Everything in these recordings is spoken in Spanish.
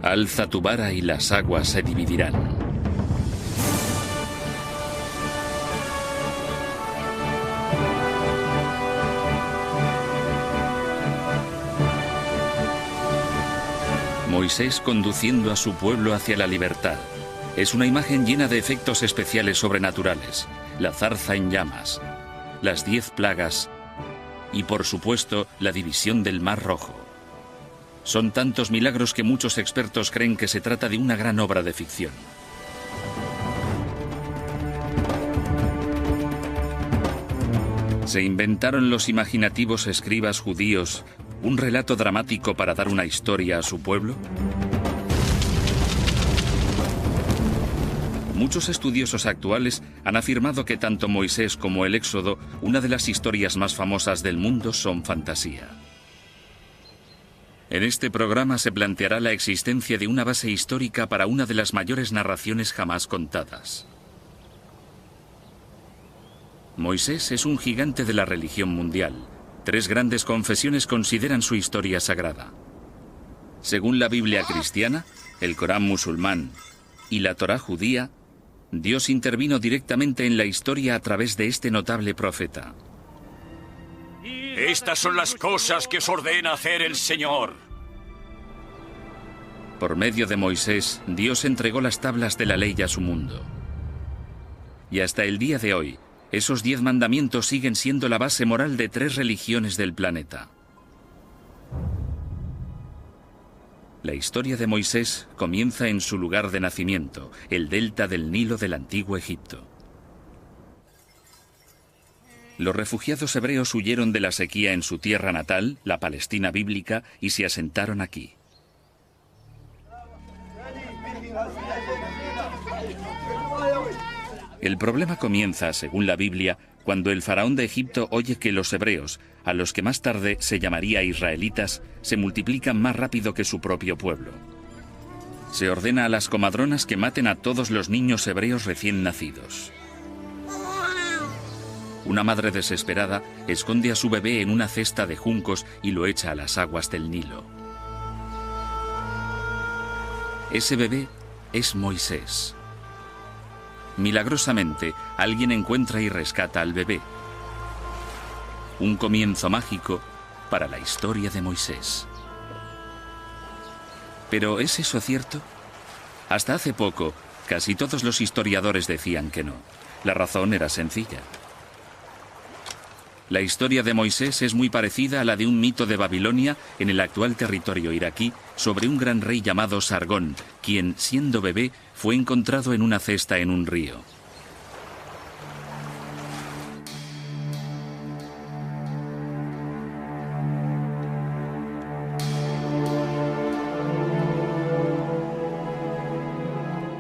Alza tu vara y las aguas se dividirán. Moisés conduciendo a su pueblo hacia la libertad. Es una imagen llena de efectos especiales sobrenaturales. La zarza en llamas, las 10 plagas y, por supuesto, la división del Mar Rojo. Son tantos milagros que muchos expertos creen que se trata de una gran obra de ficción. ¿Se inventaron los imaginativos escribas judíos un relato dramático para dar una historia a su pueblo? Muchos estudiosos actuales han afirmado que tanto Moisés como el Éxodo, una de las historias más famosas del mundo, son fantasía. En este programa se planteará la existencia de una base histórica para una de las mayores narraciones jamás contadas. Moisés es un gigante de la religión mundial. 3 grandes confesiones consideran su historia sagrada. Según la Biblia cristiana, el Corán musulmán y la Torá judía, Dios intervino directamente en la historia a través de este notable profeta. Estas son las cosas que os ordena hacer el Señor. Por medio de Moisés, Dios entregó las tablas de la ley a su mundo. Y hasta el día de hoy, esos 10 mandamientos siguen siendo la base moral de 3 religiones del planeta. La historia de Moisés comienza en su lugar de nacimiento, el delta del Nilo del antiguo Egipto. Los refugiados hebreos huyeron de la sequía en su tierra natal, la Palestina bíblica, y se asentaron aquí. El problema comienza, según la Biblia, cuando el faraón de Egipto oye que los hebreos, a los que más tarde se llamaría israelitas, se multiplican más rápido que su propio pueblo. Se ordena a las comadronas que maten a todos los niños hebreos recién nacidos. Una madre desesperada esconde a su bebé en una cesta de juncos y lo echa a las aguas del Nilo. Ese bebé es Moisés. Milagrosamente, alguien encuentra y rescata al bebé. Un comienzo mágico para la historia de Moisés. ¿Pero es eso cierto? Hasta hace poco, casi todos los historiadores decían que no. La razón era sencilla. La historia de Moisés es muy parecida a la de un mito de Babilonia en el actual territorio iraquí sobre un gran rey llamado Sargón, quien, siendo bebé, fue encontrado en una cesta en un río.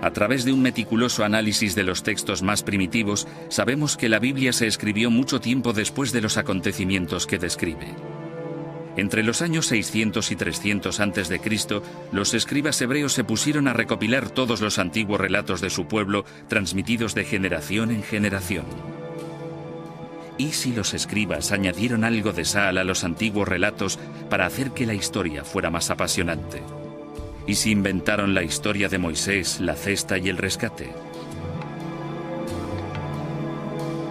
A través de un meticuloso análisis de los textos más primitivos, sabemos que la Biblia se escribió mucho tiempo después de los acontecimientos que describe. Entre los años 600 y 300 a.C., los escribas hebreos se pusieron a recopilar todos los antiguos relatos de su pueblo, transmitidos de generación en generación. ¿Y si los escribas añadieron algo de sal a los antiguos relatos para hacer que la historia fuera más apasionante? ¿Y si inventaron la historia de Moisés, la cesta y el rescate?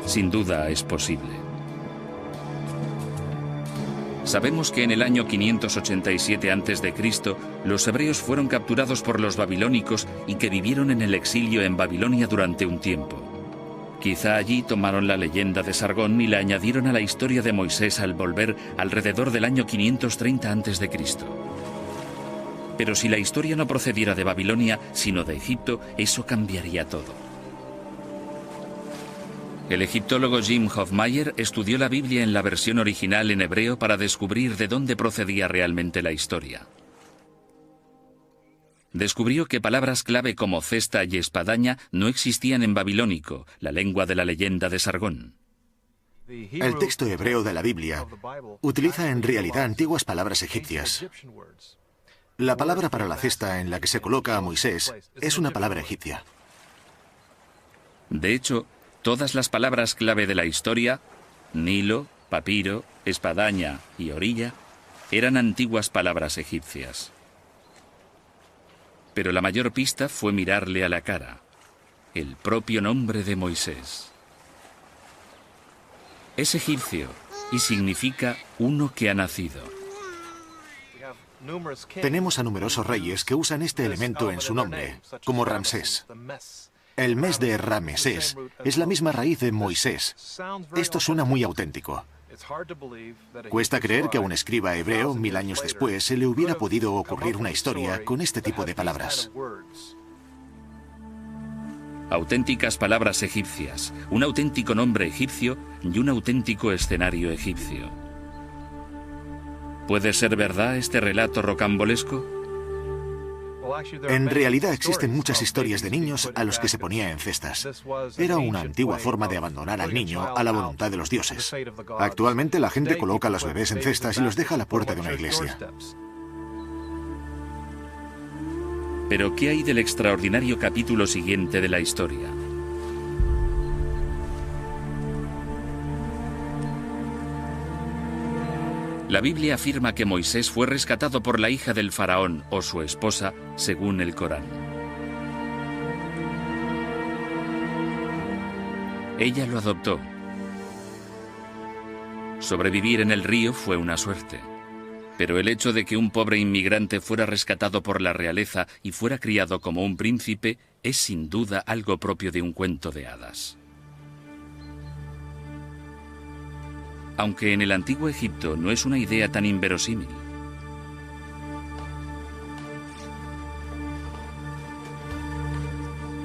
Sin duda es posible. Sabemos que en el año 587 a.C., los hebreos fueron capturados por los babilónicos y que vivieron en el exilio en Babilonia durante un tiempo. Quizá allí tomaron la leyenda de Sargón y la añadieron a la historia de Moisés al volver alrededor del año 530 a.C. Pero si la historia no procediera de Babilonia, sino de Egipto, eso cambiaría todo. El egiptólogo Jim Hofmaier estudió la Biblia en la versión original en hebreo para descubrir de dónde procedía realmente la historia. Descubrió que palabras clave como cesta y espadaña no existían en babilónico, la lengua de la leyenda de Sargón. El texto hebreo de la Biblia utiliza en realidad antiguas palabras egipcias. La palabra para la cesta en la que se coloca a Moisés es una palabra egipcia. De hecho, todas las palabras clave de la historia, Nilo, papiro, espadaña y orilla, eran antiguas palabras egipcias. Pero la mayor pista fue mirarle a la cara. El propio nombre de Moisés. Es egipcio y significa uno que ha nacido. Tenemos a numerosos reyes que usan este elemento en su nombre, como Ramsés. El mes de Ramesés es la misma raíz de Moisés. Esto suena muy auténtico. Cuesta creer que a un escriba hebreo, 1000 años después, se le hubiera podido ocurrir una historia con este tipo de palabras. Auténticas palabras egipcias, un auténtico nombre egipcio y un auténtico escenario egipcio. ¿Puede ser verdad este relato rocambolesco? En realidad existen muchas historias de niños a los que se ponía en cestas. Era una antigua forma de abandonar al niño a la voluntad de los dioses. Actualmente la gente coloca a los bebés en cestas y los deja a la puerta de una iglesia. Pero ¿qué hay del extraordinario capítulo siguiente de la historia? La Biblia afirma que Moisés fue rescatado por la hija del faraón o su esposa, según el Corán. Ella lo adoptó. Sobrevivir en el río fue una suerte. Pero el hecho de que un pobre inmigrante fuera rescatado por la realeza y fuera criado como un príncipe es sin duda algo propio de un cuento de hadas. Aunque en el antiguo Egipto no es una idea tan inverosímil.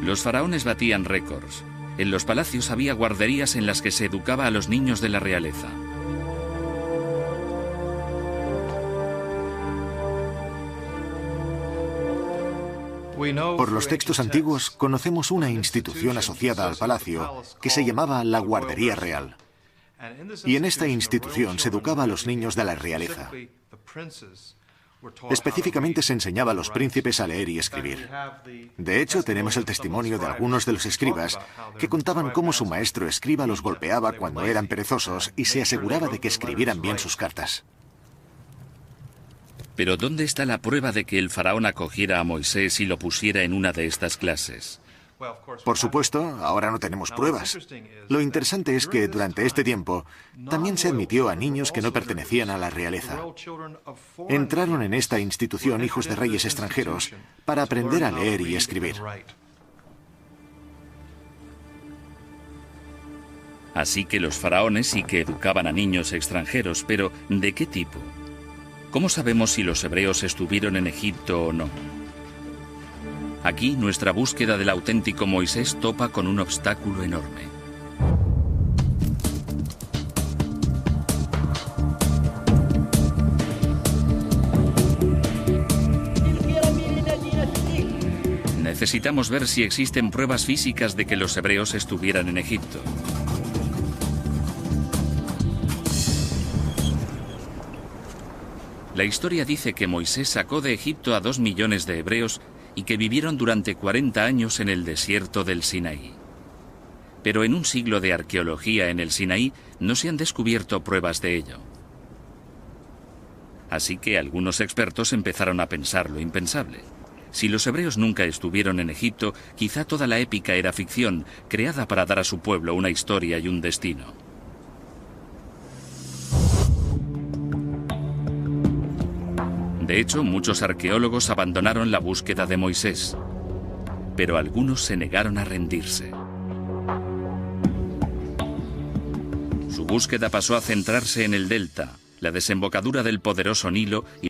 Los faraones batían récords. En los palacios había guarderías en las que se educaba a los niños de la realeza. Por los textos antiguos conocemos una institución asociada al palacio que se llamaba la Guardería Real. Y en esta institución se educaba a los niños de la realeza. Específicamente se enseñaba a los príncipes a leer y escribir. De hecho, tenemos el testimonio de algunos de los escribas que contaban cómo su maestro escriba los golpeaba cuando eran perezosos y se aseguraba de que escribieran bien sus cartas. Pero ¿dónde está la prueba de que el faraón acogiera a Moisés y lo pusiera en una de estas clases? Por supuesto, ahora no tenemos pruebas. Lo interesante es que durante este tiempo también se admitió a niños que no pertenecían a la realeza. Entraron en esta institución hijos de reyes extranjeros para aprender a leer y escribir. Así que los faraones sí que educaban a niños extranjeros, pero ¿de qué tipo? ¿Cómo sabemos si los hebreos estuvieron en Egipto o no? Aquí nuestra búsqueda del auténtico Moisés topa con un obstáculo enorme. Necesitamos ver si existen pruebas físicas de que los hebreos estuvieran en Egipto. La historia dice que Moisés sacó de Egipto a 2 millones de hebreos y que vivieron durante 40 años en el desierto del Sinaí. Pero en un siglo de arqueología en el Sinaí no se han descubierto pruebas de ello. Así que algunos expertos empezaron a pensar lo impensable. Si los hebreos nunca estuvieron en Egipto, quizá toda la épica era ficción, creada para dar a su pueblo una historia y un destino. De hecho, muchos arqueólogos abandonaron la búsqueda de Moisés, pero algunos se negaron a rendirse. Su búsqueda pasó a centrarse en el delta, la desembocadura del poderoso Nilo y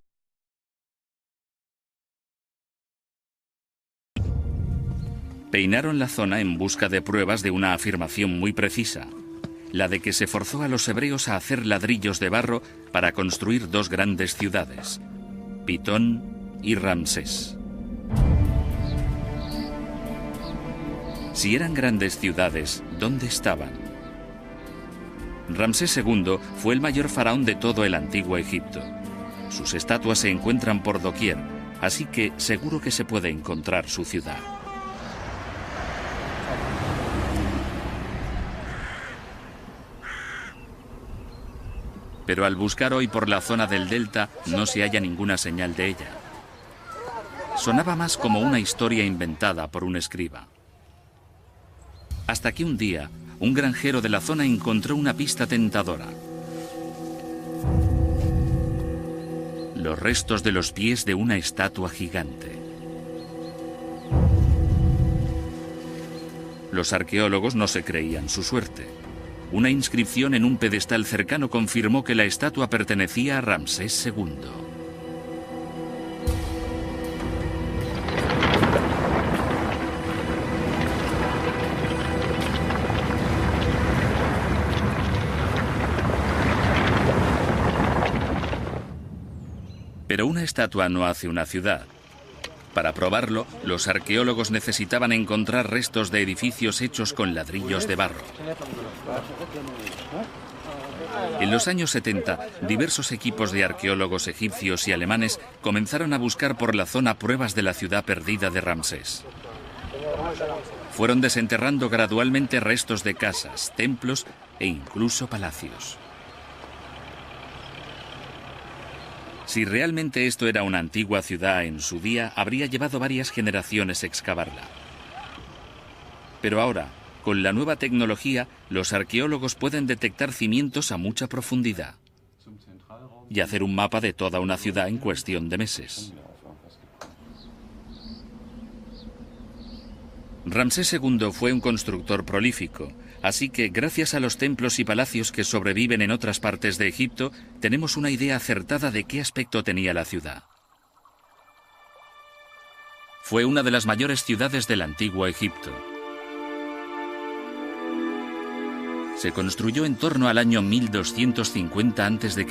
peinaron la zona en busca de pruebas de una afirmación muy precisa, la de que se forzó a los hebreos a hacer ladrillos de barro para construir 2 grandes ciudades, Pitón y Ramsés. Si eran grandes ciudades, ¿dónde estaban? Ramsés II fue el mayor faraón de todo el antiguo Egipto. Sus estatuas se encuentran por doquier, así que seguro que se puede encontrar su ciudad. Pero al buscar hoy por la zona del delta no se halla ninguna señal de ella. sonaba más como una historia inventada por un escriba. Hasta que un día, un granjero de la zona encontró una pista tentadora. Los restos de los pies de una estatua gigante. Los arqueólogos no se creían su suerte. Una inscripción en un pedestal cercano confirmó que la estatua pertenecía a Ramsés II. Pero una estatua no hace una ciudad. Para probarlo, los arqueólogos necesitaban encontrar restos de edificios hechos con ladrillos de barro. En los años 70, diversos equipos de arqueólogos egipcios y alemanes comenzaron a buscar por la zona pruebas de la ciudad perdida de Ramsés. Fueron desenterrando gradualmente restos de casas, templos e incluso palacios. Si realmente esto era una antigua ciudad en su día, habría llevado varias generaciones excavarla. Pero ahora, con la nueva tecnología, los arqueólogos pueden detectar cimientos a mucha profundidad y hacer un mapa de toda una ciudad en cuestión de meses. Ramsés II fue un constructor prolífico, así que gracias a los templos y palacios que sobreviven en otras partes de Egipto, tenemos una idea acertada de qué aspecto tenía la ciudad. Fue una de las mayores ciudades del antiguo Egipto. Se construyó en torno al año 1250 a.C.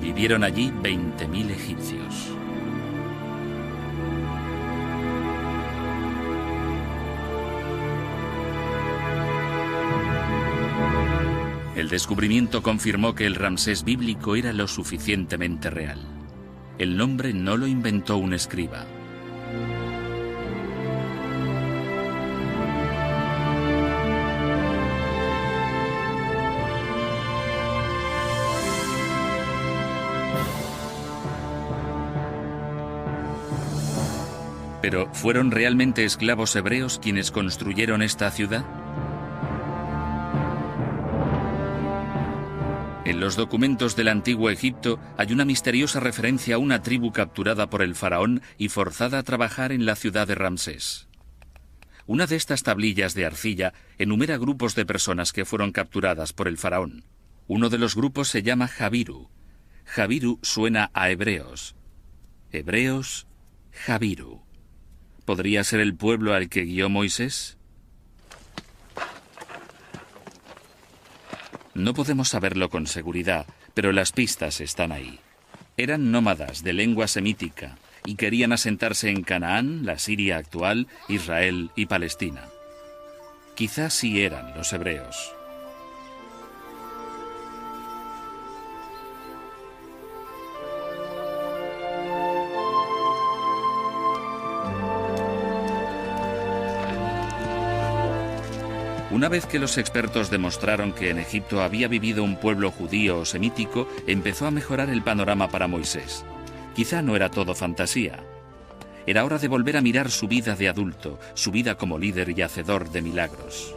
Vivieron allí 20.000 egipcios. El descubrimiento confirmó que el Ramsés bíblico era lo suficientemente real. El nombre no lo inventó un escriba. Pero, ¿fueron realmente esclavos hebreos quienes construyeron esta ciudad? En los documentos del antiguo Egipto hay una misteriosa referencia a una tribu capturada por el faraón y forzada a trabajar en la ciudad de Ramsés. Una de estas tablillas de arcilla enumera grupos de personas que fueron capturadas por el faraón. Uno de los grupos se llama Jabiru. Jabiru suena a hebreos. Hebreos, Jabiru. ¿Podría ser el pueblo al que guió Moisés? No podemos saberlo con seguridad, pero las pistas están ahí. Eran nómadas de lengua semítica y querían asentarse en Canaán, la Siria actual, Israel y Palestina. Quizás sí eran los hebreos. Una vez que los expertos demostraron que en Egipto había vivido un pueblo judío o semítico, empezó a mejorar el panorama para Moisés. Quizá no era todo fantasía. Era hora de volver a mirar su vida de adulto, su vida como líder y hacedor de milagros.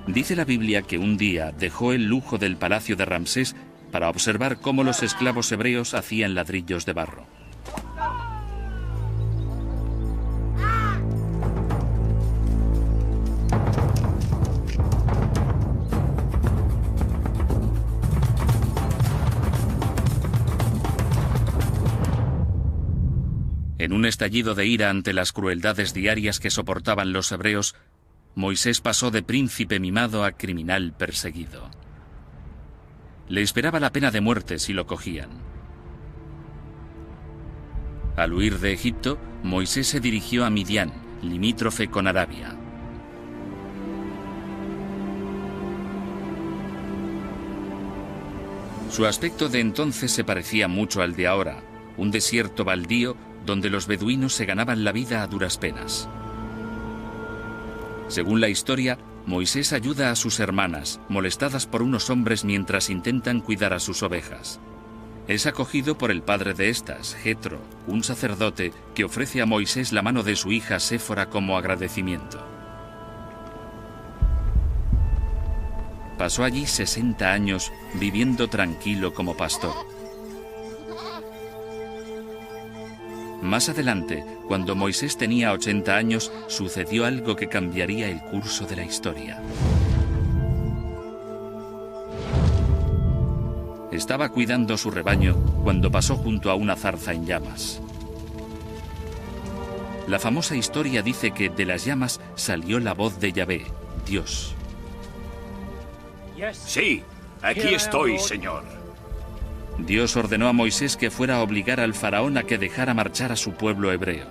Dice la Biblia que un día dejó el lujo del palacio de Ramsés para observar cómo los esclavos hebreos hacían ladrillos de barro. En un estallido de ira ante las crueldades diarias que soportaban los hebreos, Moisés pasó de príncipe mimado a criminal perseguido. Le esperaba la pena de muerte si lo cogían. Al huir de Egipto, Moisés se dirigió a Midian, limítrofe con Arabia. Su aspecto de entonces se parecía mucho al de ahora, un desierto baldío donde los beduinos se ganaban la vida a duras penas. Según la historia, Moisés ayuda a sus hermanas, molestadas por unos hombres mientras intentan cuidar a sus ovejas. Es acogido por el padre de estas, Jetro, un sacerdote que ofrece a Moisés la mano de su hija Séfora como agradecimiento. Pasó allí 60 años viviendo tranquilo como pastor. Más adelante, cuando Moisés tenía 80 años, sucedió algo que cambiaría el curso de la historia. Estaba cuidando su rebaño cuando pasó junto a una zarza en llamas. La famosa historia dice que de las llamas salió la voz de Yahvé, Dios. Sí, aquí estoy, Señor. Dios ordenó a Moisés que fuera a obligar al faraón a que dejara marchar a su pueblo hebreo.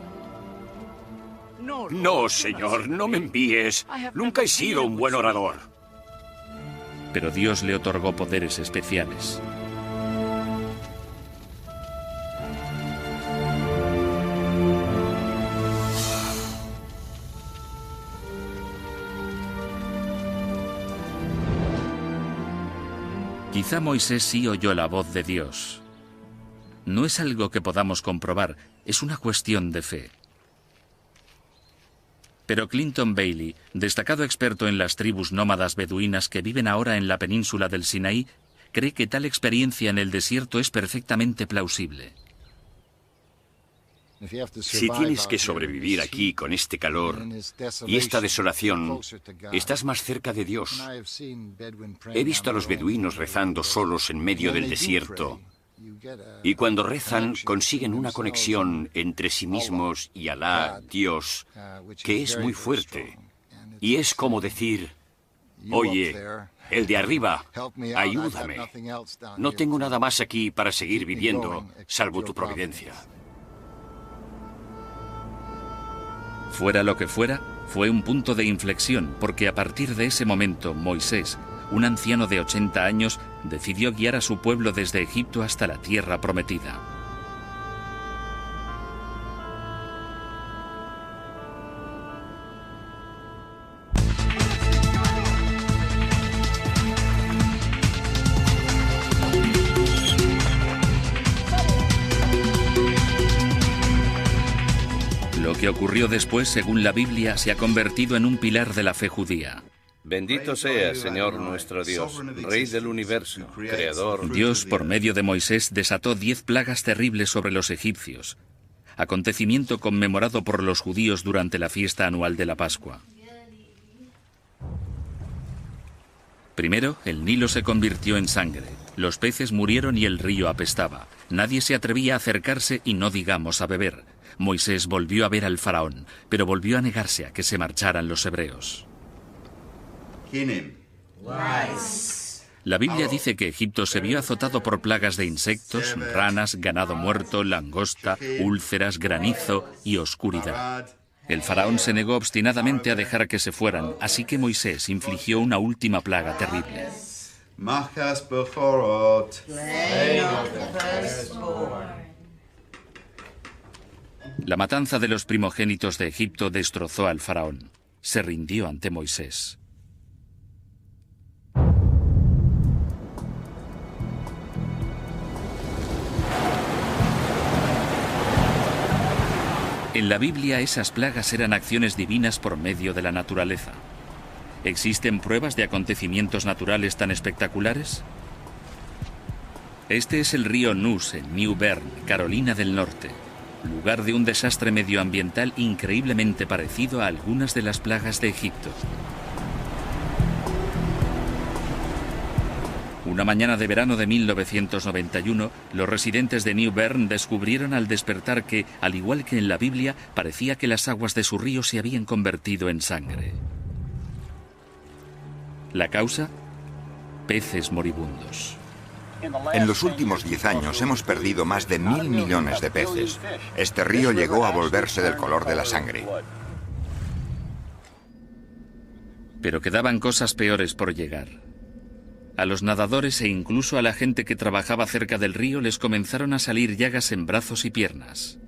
No, Señor, no me envíes. Nunca he sido un buen orador. Pero Dios le otorgó poderes especiales. Quizá Moisés sí oyó la voz de Dios. No es algo que podamos comprobar, es una cuestión de fe. Pero Clinton Bailey, destacado experto en las tribus nómadas beduinas que viven ahora en la península del Sinaí, cree que tal experiencia en el desierto es perfectamente plausible. Si tienes que sobrevivir aquí con este calor y esta desolación, estás más cerca de Dios. He visto a los beduinos rezando solos en medio del desierto. Y cuando rezan, consiguen una conexión entre sí mismos y Alá, Dios, que es muy fuerte. Y es como decir, oye, el de arriba, ayúdame. No tengo nada más aquí para seguir viviendo, salvo tu providencia. Fuera lo que fuera, fue un punto de inflexión, porque a partir de ese momento, Moisés, un anciano de 80 años, decidió guiar a su pueblo desde Egipto hasta la tierra prometida. Lo que ocurrió después, según la Biblia, se ha convertido en un pilar de la fe judía. Bendito seas, Señor nuestro Dios, Rey del universo, Creador. Dios, por medio de Moisés, desató 10 plagas terribles sobre los egipcios, acontecimiento conmemorado por los judíos durante la fiesta anual de la Pascua. Primero, el Nilo se convirtió en sangre, los peces murieron y el río apestaba. Nadie se atrevía a acercarse y no digamos a beber. Moisés volvió a ver al faraón, pero volvió a negarse a que se marcharan los hebreos. La Biblia dice que Egipto se vio azotado por plagas de insectos, ranas, ganado muerto, langosta, úlceras, granizo y oscuridad. El faraón se negó obstinadamente a dejar que se fueran, así que Moisés infligió una última plaga terrible. La matanza de los primogénitos de Egipto destrozó al faraón. Se rindió ante Moisés. En la Biblia esas plagas eran acciones divinas por medio de la naturaleza. ¿Existen pruebas de acontecimientos naturales tan espectaculares? Este es el río Neuse, en New Bern, Carolina del Norte, lugar de un desastre medioambiental increíblemente parecido a algunas de las plagas de Egipto. Una mañana de verano de 1991, los residentes de New Bern descubrieron al despertar que, al igual que en la Biblia, parecía que las aguas de su río se habían convertido en sangre. ¿La causa? Peces moribundos. En los últimos 10 años hemos perdido más de 1.000 millones de peces. Este río llegó a volverse del color de la sangre. Pero quedaban cosas peores por llegar. A los nadadores e incluso a la gente que trabajaba cerca del río les comenzaron a salir llagas en brazos y piernas.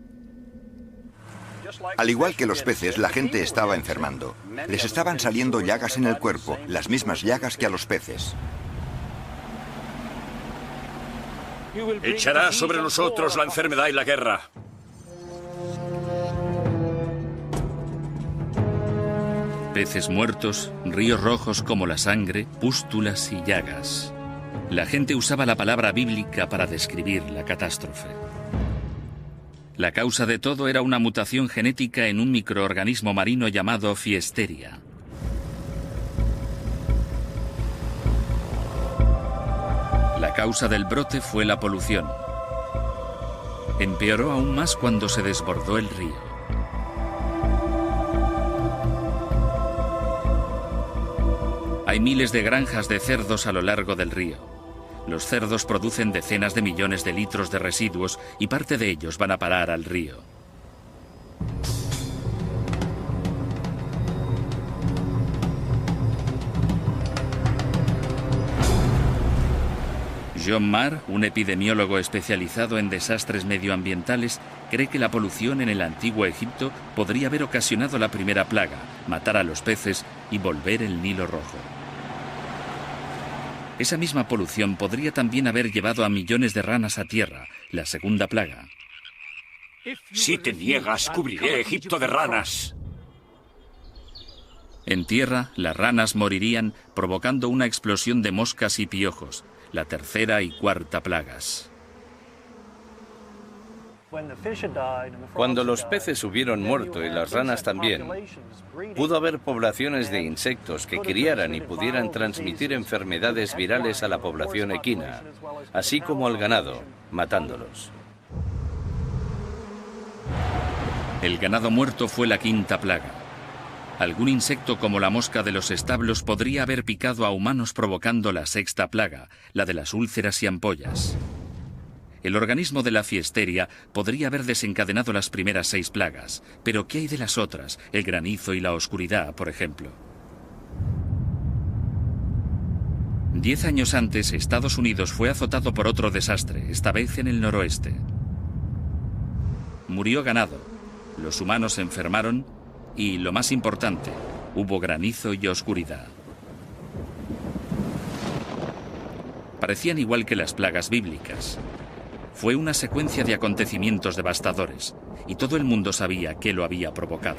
Al igual que los peces, la gente estaba enfermando. Les estaban saliendo llagas en el cuerpo, las mismas llagas que a los peces. Echará sobre nosotros la enfermedad y la guerra. Peces muertos, ríos rojos como la sangre, pústulas y llagas. La gente usaba la palabra bíblica para describir la catástrofe. La causa de todo era una mutación genética en un microorganismo marino llamado Fiesteria. La causa del brote fue la polución. Empeoró aún más cuando se desbordó el río. Hay miles de granjas de cerdos a lo largo del río. Los cerdos producen decenas de millones de litros de residuos y parte de ellos van a parar al río. John Marr, un epidemiólogo especializado en desastres medioambientales, cree que la polución en el antiguo Egipto podría haber ocasionado la primera plaga, matar a los peces y volver el Nilo rojo. Esa misma polución podría también haber llevado a millones de ranas a tierra, la segunda plaga. Si te niegas, cubriré Egipto de ranas. En tierra, las ranas morirían provocando una explosión de moscas y piojos, la tercera y cuarta plagas. Cuando los peces hubieron muerto y las ranas también, pudo haber poblaciones de insectos que criaran y pudieran transmitir enfermedades virales a la población equina, así como al ganado, matándolos. El ganado muerto fue la quinta plaga. Algún insecto como la mosca de los establos podría haber picado a humanos provocando la sexta plaga, la de las úlceras y ampollas. El organismo de la Fiesteria podría haber desencadenado las primeras 6 plagas, pero ¿qué hay de las otras? El granizo y la oscuridad, por ejemplo. 10 años antes, Estados Unidos fue azotado por otro desastre, esta vez en el noroeste. Murió ganado, los humanos se enfermaron y, lo más importante, hubo granizo y oscuridad. Parecían igual que las plagas bíblicas. Fue una secuencia de acontecimientos devastadores, y todo el mundo sabía qué lo había provocado.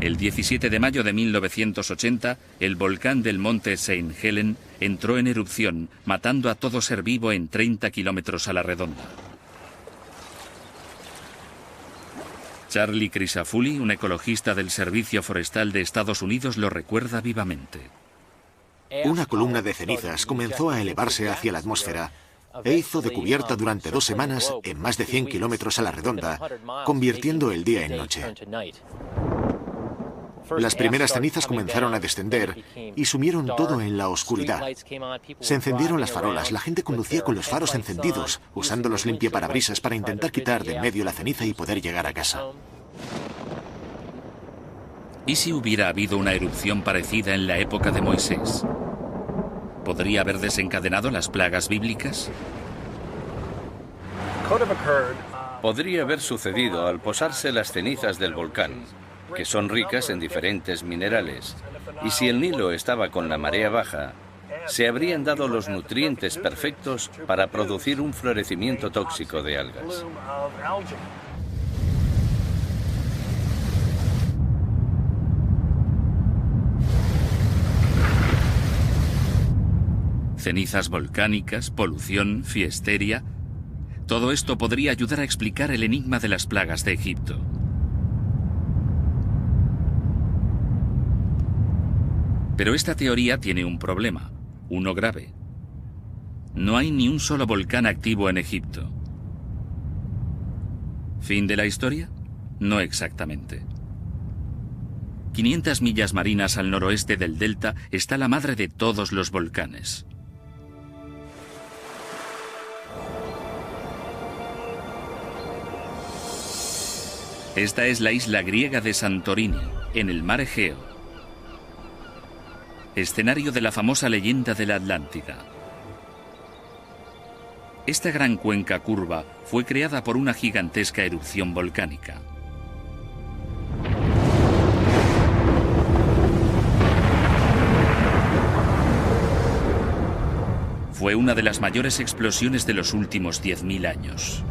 El 17 de mayo de 1980, el volcán del monte St. Helen entró en erupción, matando a todo ser vivo en 30 kilómetros a la redonda. Charlie Crisafulli, un ecologista del Servicio Forestal de Estados Unidos, lo recuerda vivamente. Una columna de cenizas comenzó a elevarse hacia la atmósfera e hizo de cubierta durante 2 semanas en más de 100 kilómetros a la redonda, convirtiendo el día en noche. Las primeras cenizas comenzaron a descender y sumieron todo en la oscuridad. Se encendieron las farolas, la gente conducía con los faros encendidos, usando los limpiaparabrisas para intentar quitar de en medio la ceniza y poder llegar a casa. ¿Y si hubiera habido una erupción parecida en la época de Moisés? ¿Podría haber desencadenado las plagas bíblicas? Podría haber sucedido al posarse las cenizas del volcán, que son ricas en diferentes minerales, y si el Nilo estaba con la marea baja, se habrían dado los nutrientes perfectos para producir un florecimiento tóxico de algas. Cenizas volcánicas, polución, Fiesteria. Todo esto podría ayudar a explicar el enigma de las plagas de Egipto. Pero esta teoría tiene un problema, uno grave. No hay ni un solo volcán activo en Egipto. ¿Fin de la historia? No exactamente. 500 millas marinas al noroeste del delta está la madre de todos los volcanes. Esta es la isla griega de Santorini, en el mar Egeo, escenario de la famosa leyenda de la Atlántida. Esta gran cuenca curva fue creada por una gigantesca erupción volcánica. Fue una de las mayores explosiones de los últimos 10.000 años.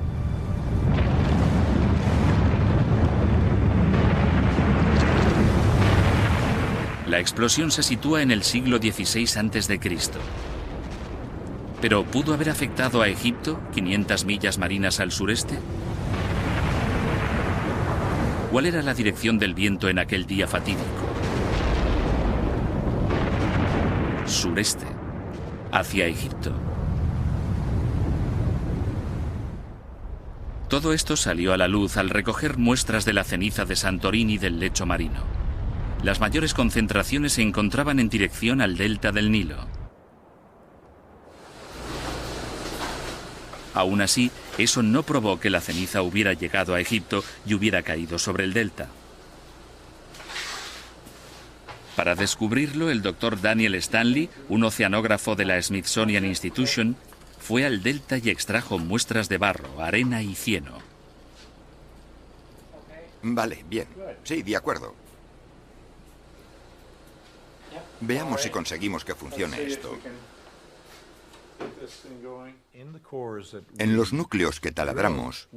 La explosión se sitúa en el siglo XVI a.C. ¿Pero pudo haber afectado a Egipto, 500 millas marinas al sureste? ¿Cuál era la dirección del viento en aquel día fatídico? Sureste, hacia Egipto. Todo esto salió a la luz al recoger muestras de la ceniza de Santorini del lecho marino. Las mayores concentraciones se encontraban en dirección al delta del Nilo. Aún así, eso no probó que la ceniza hubiera llegado a Egipto y hubiera caído sobre el delta. Para descubrirlo, el doctor Daniel Stanley, un oceanógrafo de la Smithsonian Institution, fue al delta y extrajo muestras de barro, arena y cieno. Vale, bien. Sí, de acuerdo. Veamos si conseguimos que funcione esto. En los núcleos que taladramos,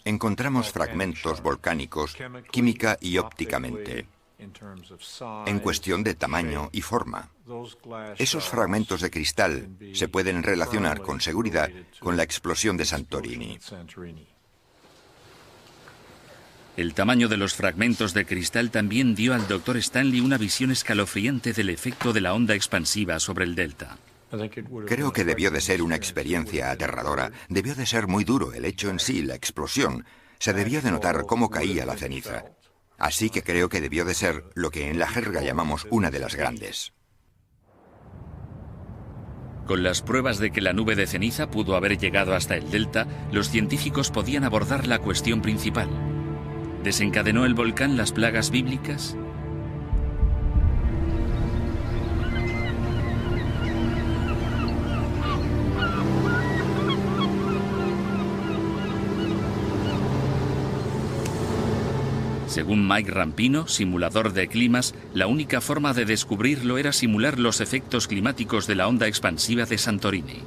encontramos fragmentos volcánicos química y ópticamente, en cuestión de tamaño y forma. Esos fragmentos de cristal se pueden relacionar con seguridad con la explosión de Santorini. El tamaño de los fragmentos de cristal también dio al Dr. Stanley una visión escalofriante del efecto de la onda expansiva sobre el delta. Creo que debió de ser una experiencia aterradora. Debió de ser muy duro el hecho en sí, la explosión. Se debió de notar cómo caía la ceniza. Así que creo que debió de ser lo que en la jerga llamamos una de las grandes. Con las pruebas de que la nube de ceniza pudo haber llegado hasta el delta, los científicos podían abordar la cuestión principal. ¿Desencadenó el volcán las plagas bíblicas? Según Mike Rampino, simulador de climas, la única forma de descubrirlo era simular los efectos climáticos de la onda expansiva de Santorini.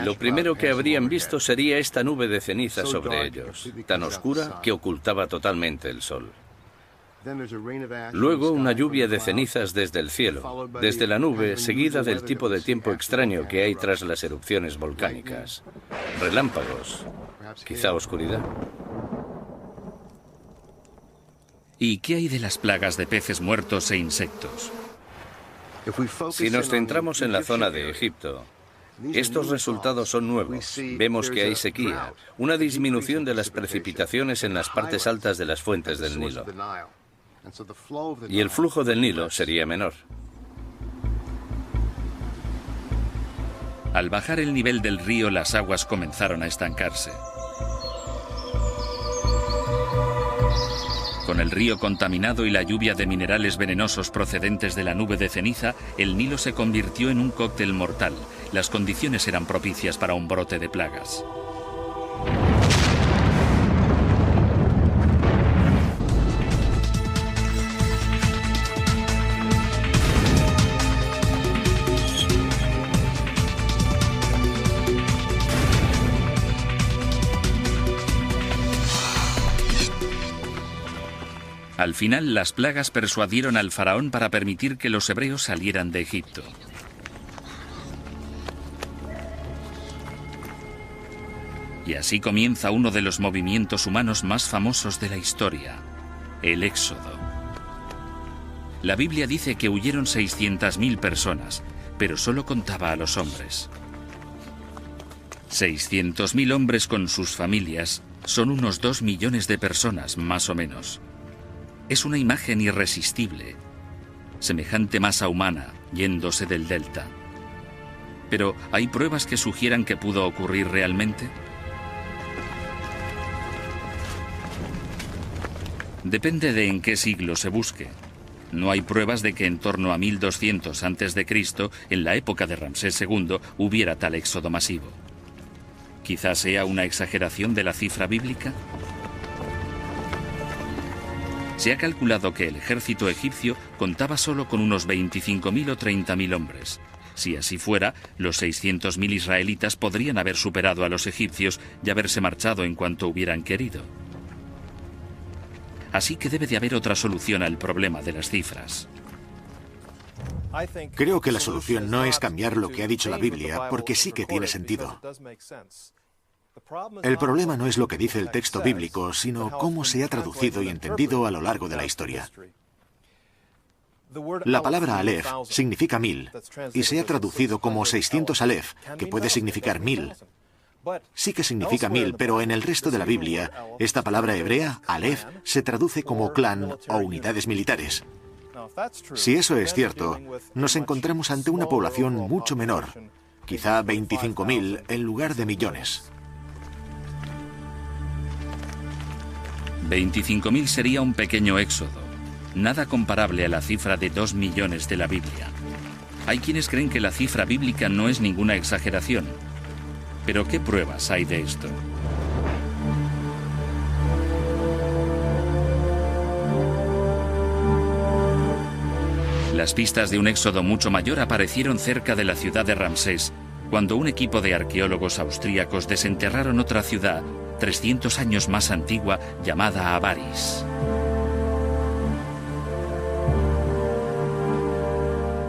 Lo primero que habrían visto sería esta nube de ceniza sobre ellos, tan oscura que ocultaba totalmente el sol. Luego una lluvia de cenizas desde el cielo, desde la nube, seguida del tipo de tiempo extraño que hay tras las erupciones volcánicas. Relámpagos, quizá oscuridad. ¿Y qué hay de las plagas de peces muertos e insectos? Si nos centramos en la zona de Egipto, estos resultados son nuevos. Vemos que hay sequía, una disminución de las precipitaciones en las partes altas de las fuentes del Nilo. Y el flujo del Nilo sería menor. Al bajar el nivel del río, las aguas comenzaron a estancarse. Con el río contaminado y la lluvia de minerales venenosos procedentes de la nube de ceniza, el Nilo se convirtió en un cóctel mortal. Las condiciones eran propicias para un brote de plagas. Al final, las plagas persuadieron al faraón para permitir que los hebreos salieran de Egipto. Y así comienza uno de los movimientos humanos más famosos de la historia, el Éxodo. La Biblia dice que huyeron 600.000 personas, pero solo contaba a los hombres. 600.000 hombres con sus familias son unos 2 millones de personas, más o menos. Es una imagen irresistible, semejante masa humana yéndose del delta. Pero ¿hay pruebas que sugieran que pudo ocurrir realmente? Depende de en qué siglo se busque. No hay pruebas de que en torno a 1200 a.C., en la época de Ramsés II, hubiera tal éxodo masivo. ¿Quizás sea una exageración de la cifra bíblica? Se ha calculado que el ejército egipcio contaba solo con unos 25.000 o 30.000 hombres. Si así fuera, los 600.000 israelitas podrían haber superado a los egipcios y haberse marchado en cuanto hubieran querido. Así que debe de haber otra solución al problema de las cifras. Creo que la solución no es cambiar lo que ha dicho la Biblia, porque sí que tiene sentido. El problema no es lo que dice el texto bíblico, sino cómo se ha traducido y entendido a lo largo de la historia. La palabra Aleph significa 1000 y se ha traducido como 600 Aleph, que puede significar 1000. Sí que significa 1000, pero en el resto de la Biblia, esta palabra hebrea, Aleph, se traduce como clan o unidades militares. Si eso es cierto, nos encontramos ante una población mucho menor, quizá 25.000 en lugar de millones. 25.000 sería un pequeño éxodo, nada comparable a la cifra de 2 millones de la Biblia. Hay quienes creen que la cifra bíblica no es ninguna exageración. Pero ¿qué pruebas hay de esto? Las pistas de un éxodo mucho mayor aparecieron cerca de la ciudad de Ramsés, cuando un equipo de arqueólogos austríacos desenterraron otra ciudad 300 años más antigua llamada Avaris.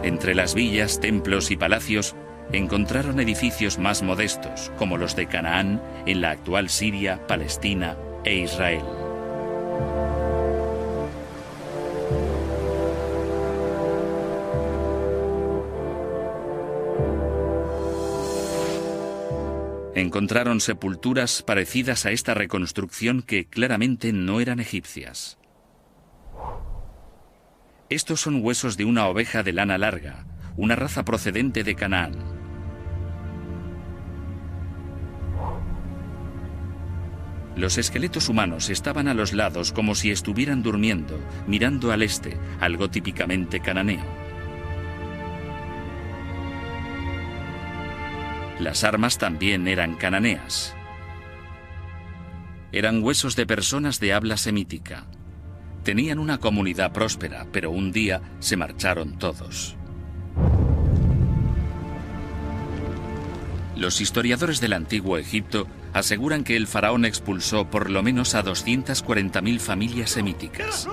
Entre las villas, templos y palacios encontraron edificios más modestos, como los de Canaán, en la actual Siria, Palestina e Israel. Encontraron sepulturas parecidas a esta reconstrucción que claramente no eran egipcias. Estos son huesos de una oveja de lana larga, una raza procedente de Canaán. Los esqueletos humanos estaban a los lados como si estuvieran durmiendo, mirando al este, algo típicamente cananeo. Las armas también eran cananeas. Eran huesos de personas de habla semítica. Tenían una comunidad próspera, pero un día se marcharon todos. Los historiadores del antiguo Egipto aseguran que el faraón expulsó por lo menos a 240.000 familias semíticas.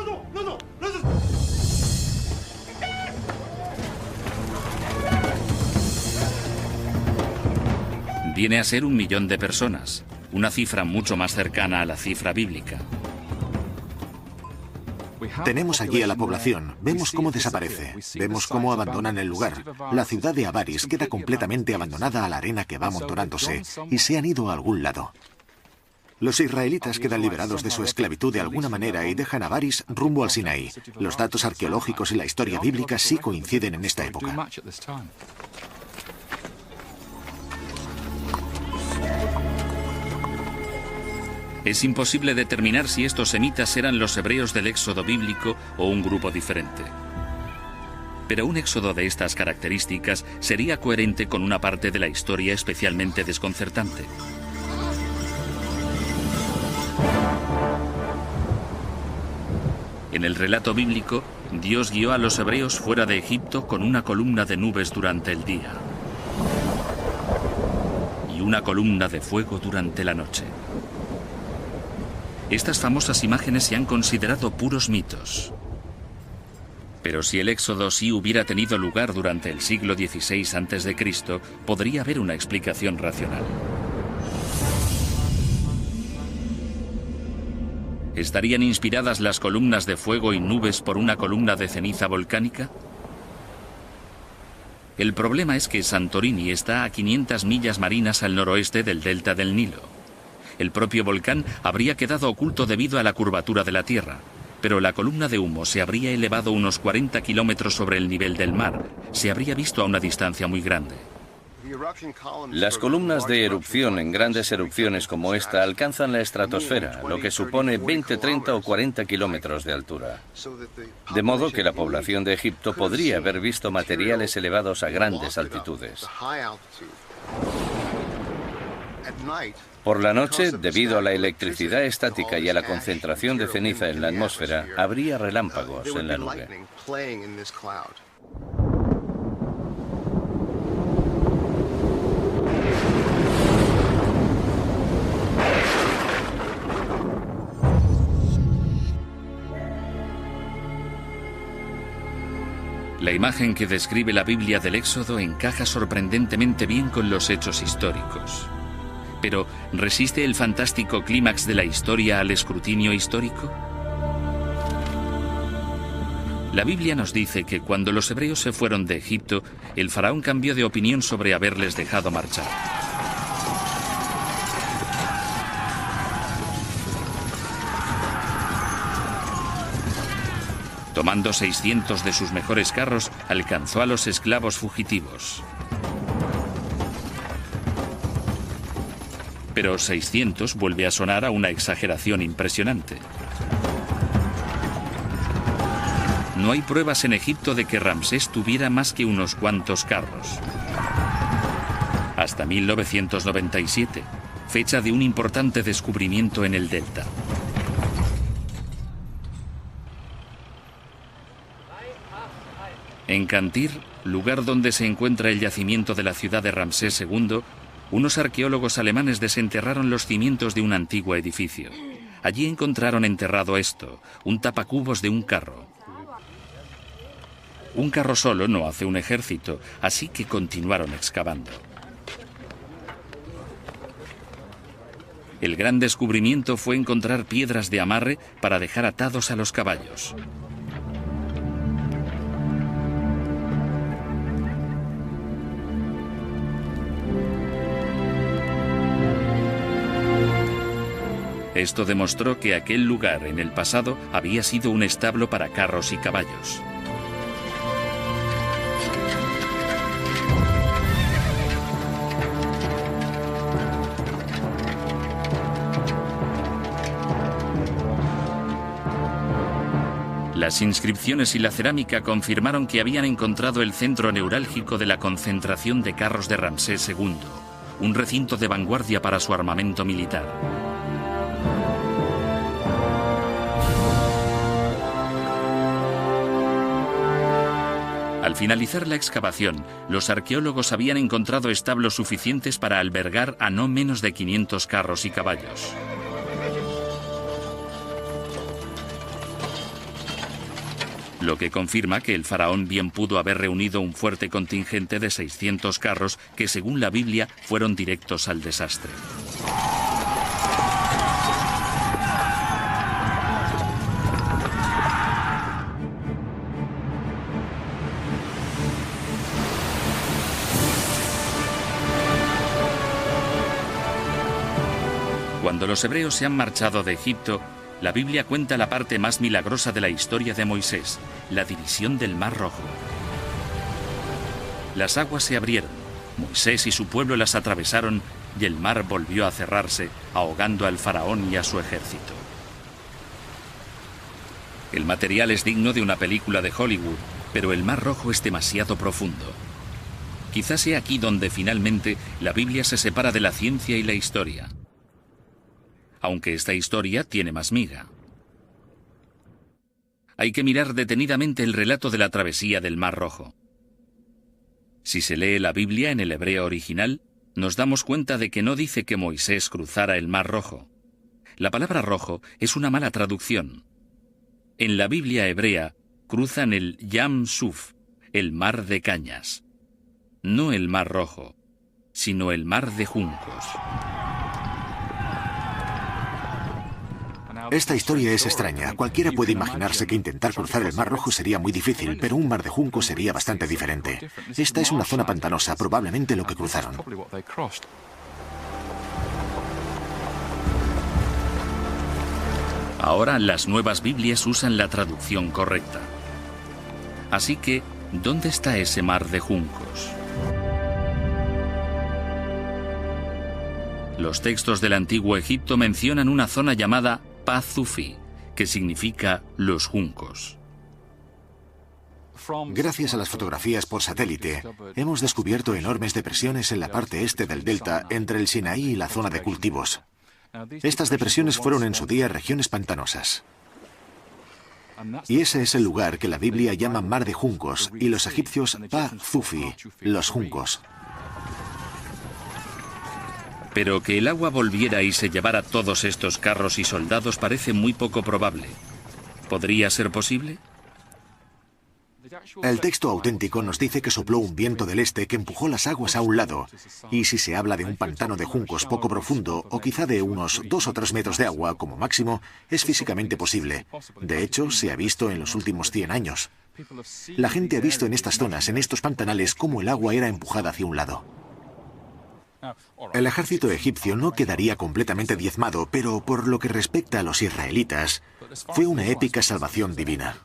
Viene a ser 1 millón de personas, una cifra mucho más cercana a la cifra bíblica. Tenemos allí a la población, vemos cómo desaparece, vemos cómo abandonan el lugar. La ciudad de Avaris queda completamente abandonada a la arena que va amontonándose y se han ido a algún lado. Los israelitas quedan liberados de su esclavitud de alguna manera y dejan Avaris rumbo al Sinaí. Los datos arqueológicos y la historia bíblica sí coinciden en esta época. Es imposible determinar si estos semitas eran los hebreos del éxodo bíblico o un grupo diferente. Pero un éxodo de estas características sería coherente con una parte de la historia especialmente desconcertante. En el relato bíblico, Dios guió a los hebreos fuera de Egipto con una columna de nubes durante el día y una columna de fuego durante la noche. Estas famosas imágenes se han considerado puros mitos. Pero si el éxodo sí hubiera tenido lugar durante el siglo XVI a.C., podría haber una explicación racional. ¿Estarían inspiradas las columnas de fuego y nubes por una columna de ceniza volcánica? El problema es que Santorini está a 500 millas marinas al noroeste del delta del Nilo. El propio volcán habría quedado oculto debido a la curvatura de la Tierra, pero la columna de humo se habría elevado unos 40 kilómetros sobre el nivel del mar. Se habría visto a una distancia muy grande. Las columnas de erupción en grandes erupciones como esta alcanzan la estratosfera, lo que supone 20, 30 o 40 kilómetros de altura. De modo que la población de Egipto podría haber visto materiales elevados a grandes altitudes. Por la noche, debido a la electricidad estática y a la concentración de ceniza en la atmósfera, habría relámpagos en la nube. La imagen que describe la Biblia del Éxodo encaja sorprendentemente bien con los hechos históricos. Pero, ¿resiste el fantástico clímax de la historia al escrutinio histórico? La Biblia nos dice que cuando los hebreos se fueron de Egipto, el faraón cambió de opinión sobre haberles dejado marchar. Tomando 600 de sus mejores carros, alcanzó a los esclavos fugitivos. Pero 600 vuelve a sonar a una exageración impresionante. No hay pruebas en Egipto de que Ramsés tuviera más que unos cuantos carros. Hasta 1997, fecha de un importante descubrimiento en el delta. En Cantir, lugar donde se encuentra el yacimiento de la ciudad de Ramsés II, unos arqueólogos alemanes desenterraron los cimientos de un antiguo edificio. Allí encontraron enterrado esto, un tapacubos de un carro. Un carro solo no hace un ejército, así que continuaron excavando. El gran descubrimiento fue encontrar piedras de amarre para dejar atados a los caballos. Esto demostró que aquel lugar en el pasado había sido un establo para carros y caballos. Las inscripciones y la cerámica confirmaron que habían encontrado el centro neurálgico de la concentración de carros de Ramsés II, un recinto de vanguardia para su armamento militar. Al finalizar la excavación, los arqueólogos habían encontrado establos suficientes para albergar a no menos de 500 carros y caballos. Lo que confirma que el faraón bien pudo haber reunido un fuerte contingente de 600 carros que, según la Biblia, fueron directos al desastre. Cuando los hebreos se han marchado de Egipto, la Biblia cuenta la parte más milagrosa de la historia de Moisés, la división del Mar Rojo. Las aguas se abrieron, Moisés y su pueblo las atravesaron y el mar volvió a cerrarse, ahogando al faraón y a su ejército. El material es digno de una película de Hollywood, pero el Mar Rojo es demasiado profundo. Quizás sea aquí donde finalmente la Biblia se separa de la ciencia y la historia. Aunque esta historia tiene más miga. Hay que mirar detenidamente el relato de la travesía del Mar Rojo. Si se lee la Biblia en el hebreo original, nos damos cuenta de que no dice que Moisés cruzara el Mar Rojo. La palabra rojo es una mala traducción. En la Biblia hebrea, cruzan el Yam Suf, el mar de cañas. No el Mar Rojo, sino el mar de juncos. Esta historia es extraña. Cualquiera puede imaginarse que intentar cruzar el Mar Rojo sería muy difícil, pero un mar de juncos sería bastante diferente. Esta es una zona pantanosa, probablemente lo que cruzaron. Ahora las nuevas Biblias usan la traducción correcta. Así que, ¿dónde está ese mar de juncos? Los textos del antiguo Egipto mencionan una zona llamada Pa-Zufi, que significa los juncos. Gracias a las fotografías por satélite, hemos descubierto enormes depresiones en la parte este del delta entre el Sinaí y la zona de cultivos. Estas depresiones fueron en su día regiones pantanosas. Y ese es el lugar que la Biblia llama Mar de Juncos y los egipcios Pa-Zufi, los juncos. Pero que el agua volviera y se llevara todos estos carros y soldados parece muy poco probable. ¿Podría ser posible? El texto auténtico nos dice que sopló un viento del este que empujó las aguas a un lado, y si se habla de un pantano de juncos poco profundo, o quizá de unos 2 o 3 metros de agua como máximo, es físicamente posible. De hecho, se ha visto en los últimos 100 años. La gente ha visto en estas zonas, en estos pantanales, cómo el agua era empujada hacia un lado. El ejército egipcio no quedaría completamente diezmado, pero por lo que respecta a los israelitas, fue una épica salvación divina.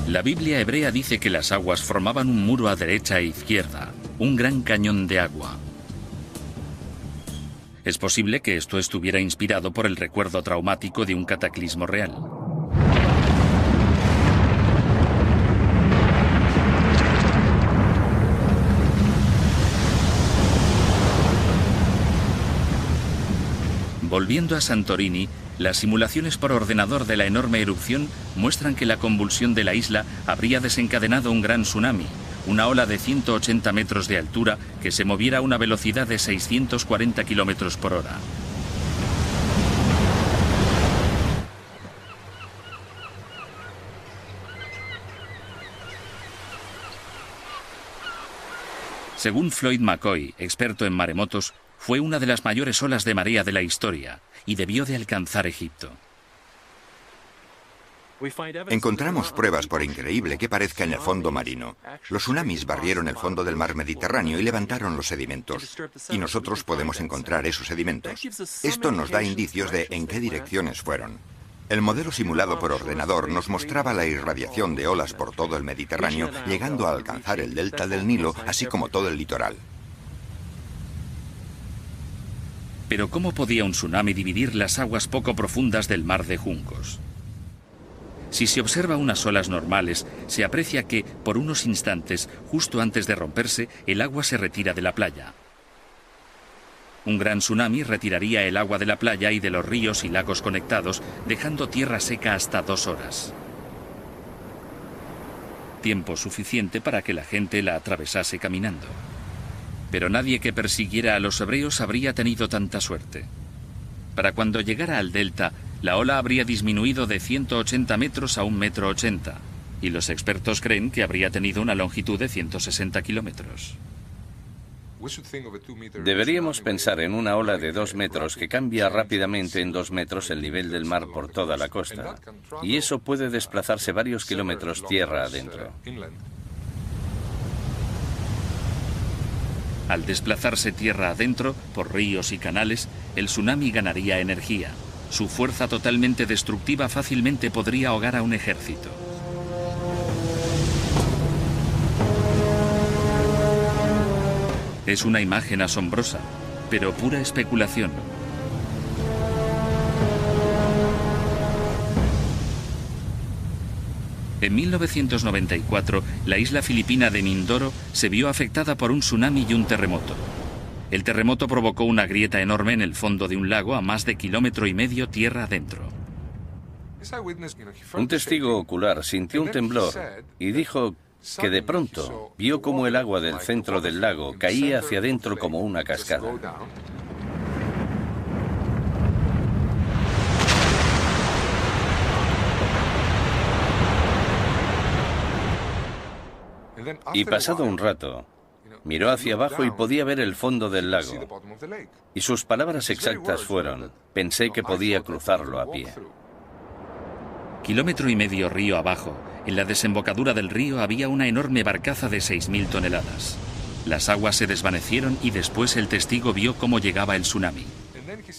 La Biblia hebrea dice que las aguas formaban un muro a derecha e izquierda, un gran cañón de agua. Es posible que esto estuviera inspirado por el recuerdo traumático de un cataclismo real. Volviendo a Santorini, las simulaciones por ordenador de la enorme erupción muestran que la convulsión de la isla habría desencadenado un gran tsunami, una ola de 180 metros de altura que se moviera a una velocidad de 640 kilómetros por hora. Según Floyd McCoy, experto en maremotos, fue una de las mayores olas de marea de la historia y debió de alcanzar Egipto. Encontramos pruebas, por increíble que parezca, en el fondo marino. Los tsunamis barrieron el fondo del mar Mediterráneo y levantaron los sedimentos. Y nosotros podemos encontrar esos sedimentos. Esto nos da indicios de en qué direcciones fueron. El modelo simulado por ordenador nos mostraba la irradiación de olas por todo el Mediterráneo, llegando a alcanzar el delta del Nilo, así como todo el litoral. Pero ¿cómo podía un tsunami dividir las aguas poco profundas del mar de Juncos? Si se observa unas olas normales, se aprecia que, por unos instantes, justo antes de romperse, el agua se retira de la playa. Un gran tsunami retiraría el agua de la playa y de los ríos y lagos conectados, dejando tierra seca hasta 2 horas. Tiempo suficiente para que la gente la atravesase caminando. Pero nadie que persiguiera a los hebreos habría tenido tanta suerte. Para cuando llegara al delta, la ola habría disminuido de 180 metros a 1,80 m, y los expertos creen que habría tenido una longitud de 160 kilómetros. Deberíamos pensar en una ola de 2 metros que cambia rápidamente en 2 metros el nivel del mar por toda la costa, y eso puede desplazarse varios kilómetros tierra adentro. Al desplazarse tierra adentro, por ríos y canales, el tsunami ganaría energía. Su fuerza totalmente destructiva fácilmente podría ahogar a un ejército. Es una imagen asombrosa, pero pura especulación. En 1994, la isla filipina de Mindoro se vio afectada por un tsunami y un terremoto. El terremoto provocó una grieta enorme en el fondo de un lago a más de 1,5 kilómetros tierra adentro. Un testigo ocular sintió un temblor y dijo que de pronto vio cómo el agua del centro del lago caía hacia adentro como una cascada. Y pasado un rato, miró hacia abajo y podía ver el fondo del lago. Y sus palabras exactas fueron: pensé que podía cruzarlo a pie. 1,5 kilómetros río abajo, en la desembocadura del río había una enorme barcaza de 6.000 toneladas. Las aguas se desvanecieron y después el testigo vio cómo llegaba el tsunami.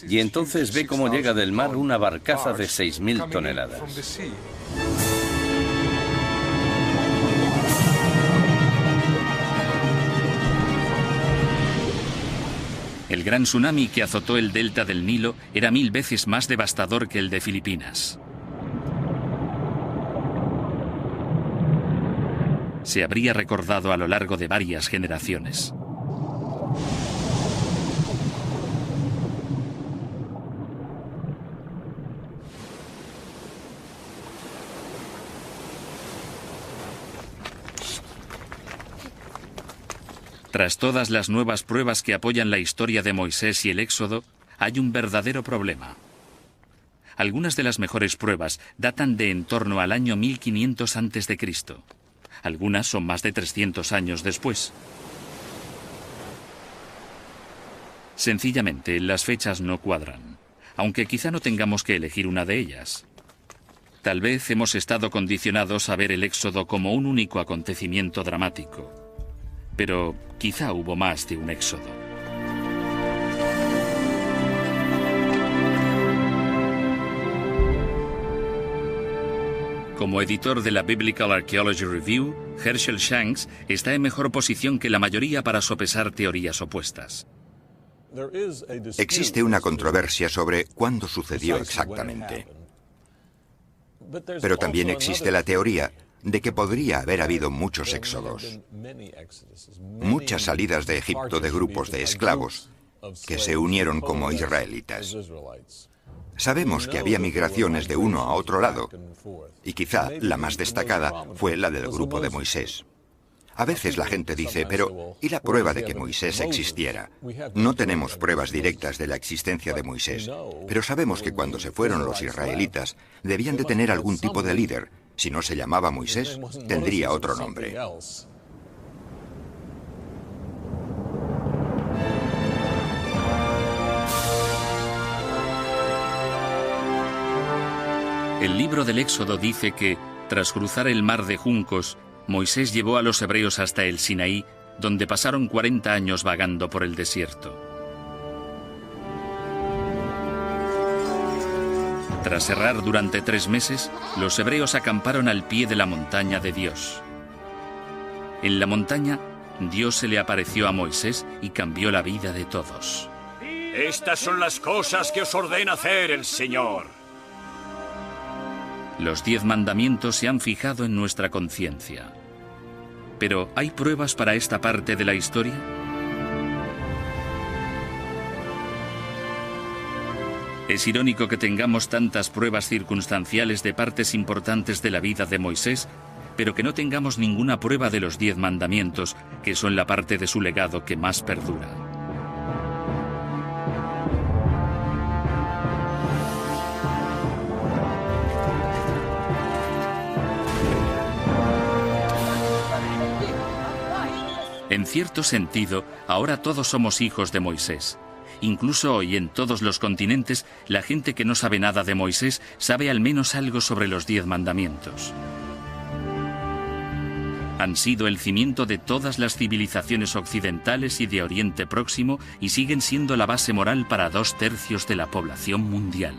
Y entonces ve cómo llega del mar una barcaza de 6.000 toneladas. gran tsunami que azotó el delta del Nilo era 1000 veces más devastador que el de Filipinas. Se habría recordado a lo largo de varias generaciones. Tras todas las nuevas pruebas que apoyan la historia de Moisés y el Éxodo, hay un verdadero problema. Algunas de las mejores pruebas datan de en torno al año 1500 a.C. Algunas son más de 300 años después. Sencillamente, las fechas no cuadran, aunque quizá no tengamos que elegir una de ellas. Tal vez hemos estado condicionados a ver el Éxodo como un único acontecimiento dramático. Pero quizá hubo más de un éxodo. Como editor de la Biblical Archaeology Review, Herschel Shanks está en mejor posición que la mayoría para sopesar teorías opuestas. Existe una controversia sobre cuándo sucedió exactamente. Pero también existe la teoría de que podría haber habido muchos éxodos, muchas salidas de Egipto de grupos de esclavos que se unieron como israelitas. Sabemos que había migraciones de uno a otro lado, y quizá la más destacada fue la del grupo de Moisés. A veces la gente dice, pero ¿y la prueba de que Moisés existiera? No tenemos pruebas directas de la existencia de Moisés, pero sabemos que cuando se fueron los israelitas, debían de tener algún tipo de líder. Si no se llamaba Moisés, tendría otro nombre. El libro del Éxodo dice que, tras cruzar el mar de juncos, Moisés llevó a los hebreos hasta el Sinaí, donde pasaron 40 años vagando por el desierto. Tras errar durante 3 meses, los hebreos acamparon al pie de la montaña de Dios. En la montaña, Dios se le apareció a Moisés y cambió la vida de todos. Estas son las cosas que os ordena hacer el Señor. Los 10 mandamientos se han fijado en nuestra conciencia. Pero, ¿hay pruebas para esta parte de la historia? Es irónico que tengamos tantas pruebas circunstanciales de partes importantes de la vida de Moisés, pero que no tengamos ninguna prueba de los 10 mandamientos, que son la parte de su legado que más perdura. En cierto sentido, ahora todos somos hijos de Moisés. Incluso hoy, en todos los continentes, la gente que no sabe nada de Moisés sabe al menos algo sobre los 10 mandamientos. Han sido el cimiento de todas las civilizaciones occidentales y de Oriente Próximo y siguen siendo la base moral para 2/3 de la población mundial.